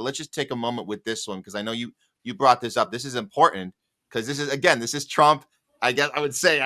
let's just take a moment with this one because I know you brought this up. This is important because this is Trump. I guess I would say,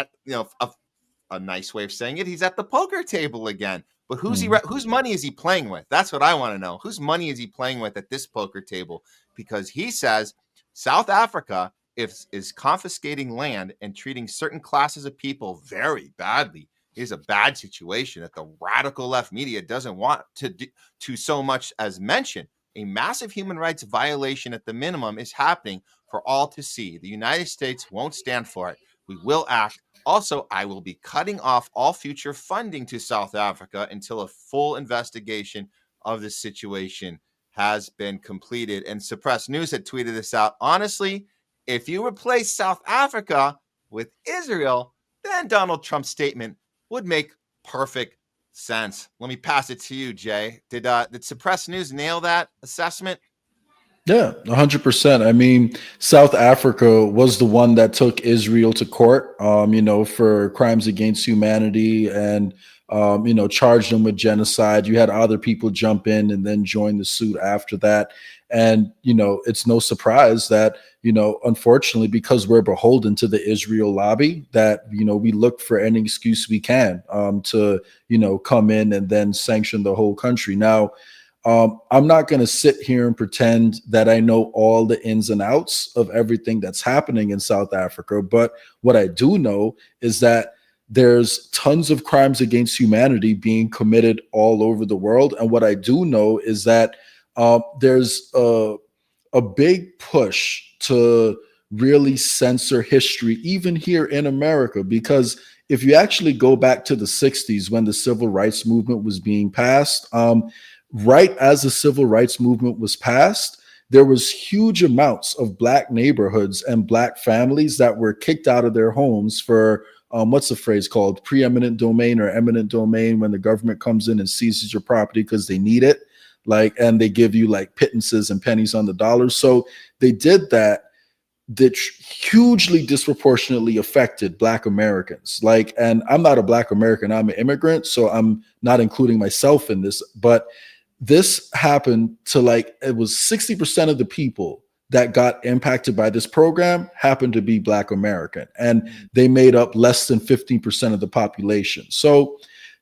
a nice way of saying it. He's at the poker table again. But whose money is he playing with? That's what I want to know. Whose money is he playing with at this poker table? Because he says South Africa is confiscating land and treating certain classes of people very badly. It is a bad situation that the radical left media doesn't want to so much as mention. A massive human rights violation at the minimum is happening for all to see. The United States won't stand for it. We will act. Also, I will be cutting off all future funding to South Africa until a full investigation of the situation has been completed. And Suppressed News had tweeted this out. Honestly, if you replace South Africa with Israel, then Donald Trump's statement would make perfect sense. Let me pass it to you, Jay. Did Suppressed News nail that assessment? Yeah, 100%. I mean, South Africa was the one that took Israel to court, for crimes against humanity and, charged them with genocide. You had other people jump in and then join the suit after that. And, it's no surprise that, unfortunately, because we're beholden to the Israel lobby, that, we look for any excuse we can to, come in and then sanction the whole country. Now, I'm not going to sit here and pretend that I know all the ins and outs of everything that's happening in South Africa. But what I do know is that there's tons of crimes against humanity being committed all over the world. And what I do know is that there's a big push to really censor history, even here in America, because if you actually go back to the 60s when the civil rights movement was being passed, right as the civil rights movement was passed, there was huge amounts of Black neighborhoods and Black families that were kicked out of their homes for what's the phrase called? Preeminent domain or eminent domain, when the government comes in and seizes your property because they need it, and they give you like pittances and pennies on the dollar. So they did that hugely disproportionately affected Black Americans. And I'm not a Black American, I'm an immigrant, so I'm not including myself in this, but this happened to it was 60% of the people that got impacted by this program happened to be Black American, and they made up less than 15% of the population. So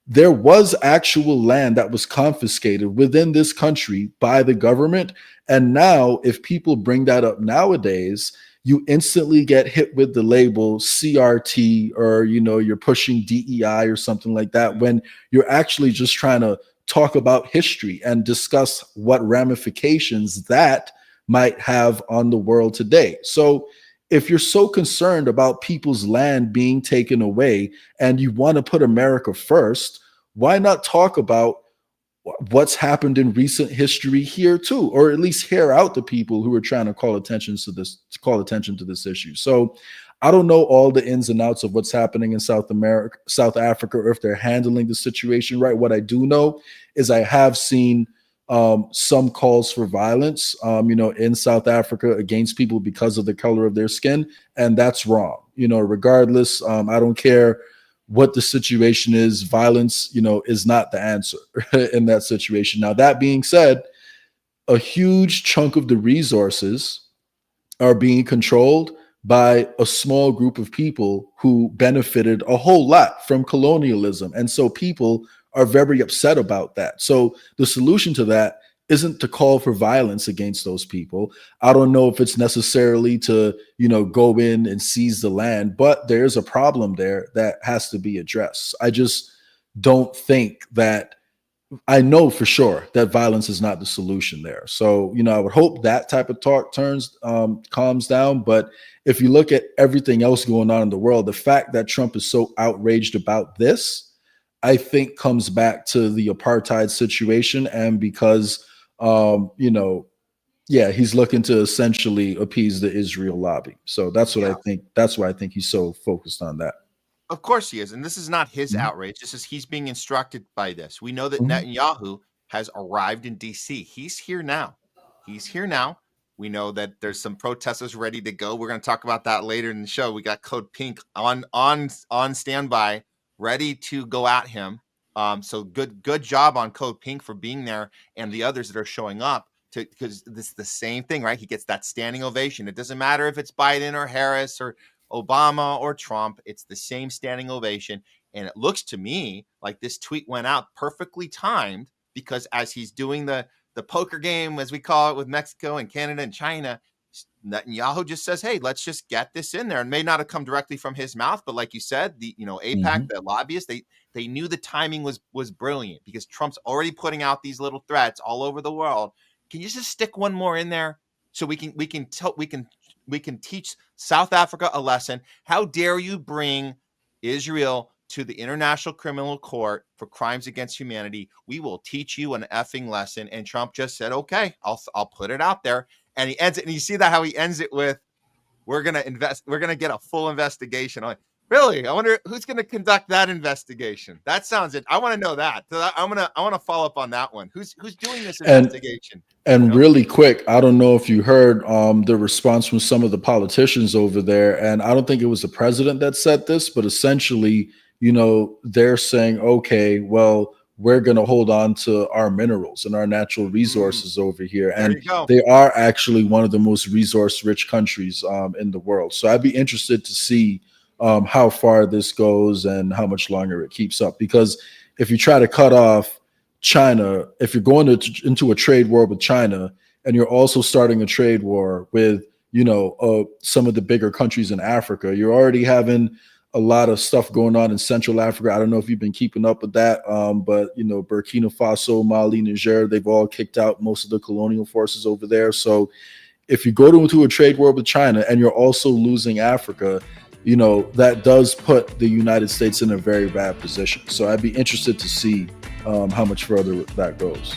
there was actual land that was confiscated within this country by the government. And now if people bring that up nowadays, you instantly get hit with the label CRT, or, you're pushing DEI or something like that, when you're actually just trying to talk about history and discuss what ramifications that might have on the world today. So if you're so concerned about people's land being taken away and you want to put America first, why not talk about what's happened in recent history here too, or at least hear out the people who are trying to call attention to this issue? So I don't know all the ins and outs of what's happening in South Africa, or if they're handling the situation right. What I do know is I have seen some calls for violence, in South Africa against people because of the color of their skin, and that's wrong. Regardless, I don't care what the situation is. Violence, is not the answer in that situation. Now, that being said, a huge chunk of the resources are being controlled by a small group of people who benefited a whole lot from colonialism. And so people are very upset about that. So the solution to that isn't to call for violence against those people. I don't know if it's necessarily to, go in and seize the land, but there's a problem there that has to be addressed. I just don't think that I know for sure that violence is not the solution there. So, I would hope that type of talk calms down. But if you look at everything else going on in the world, the fact that Trump is so outraged about this, I think comes back to the apartheid situation. And because, he's looking to essentially appease the Israel lobby. So that's what I think. That's why I think he's so focused on that. Of course he is. And this is not his Mhm. outrage. This is he's being instructed by this. We know that Mhm. Netanyahu has arrived in DC. He's here now. He's here now. We know that there's some protesters ready to go. We're going to talk about that later in the show. We got Code Pink on standby, ready to go at him. So good job on Code Pink for being there and the others that are showing up. because this is the same thing, right? He gets that standing ovation. It doesn't matter if it's Biden or Harris or Obama or Trump, it's the same standing ovation. And it looks to me like this tweet went out perfectly timed, because as he's doing the poker game, as we call it, with Mexico and Canada and China, Netanyahu just says, "Hey, let's just get this in there." And may not have come directly from his mouth, but like you said, the AIPAC, the lobbyists, they knew the timing was brilliant, because Trump's already putting out these little threats all over the world. Can you just stick one more in there so we can teach South Africa a lesson? How dare you bring Israel to the International Criminal Court for crimes against humanity? We will teach you an effing lesson. And Trump just said, "Okay, I'll put it out there." And he ends it, and you see that how he ends it with, "We're gonna get a full investigation." I'm like, really? I wonder who's gonna conduct that investigation. That sounds it. I want to know that. So I want to follow up on that one. Who's doing this investigation? And really quick, I don't know if you heard the response from some of the politicians over there, and I don't think it was the president that said this, but essentially, they're saying, okay, well, we're going to hold on to our minerals and our natural resources over here. And they are actually one of the most resource-rich countries in the world. So I'd be interested to see how far this goes and how much longer it keeps up. Because if you try to cut off China, if you're going into a trade war with China, and you're also starting a trade war with, some of the bigger countries in Africa, you're already having a lot of stuff going on in Central Africa. I don't know if you've been keeping up with that, but Burkina Faso, Mali, Niger, they've all kicked out most of the colonial forces over there. So if you go into a trade war with China and you're also losing Africa, that does put the United States in a very bad position. So I'd be interested to see how much further that goes.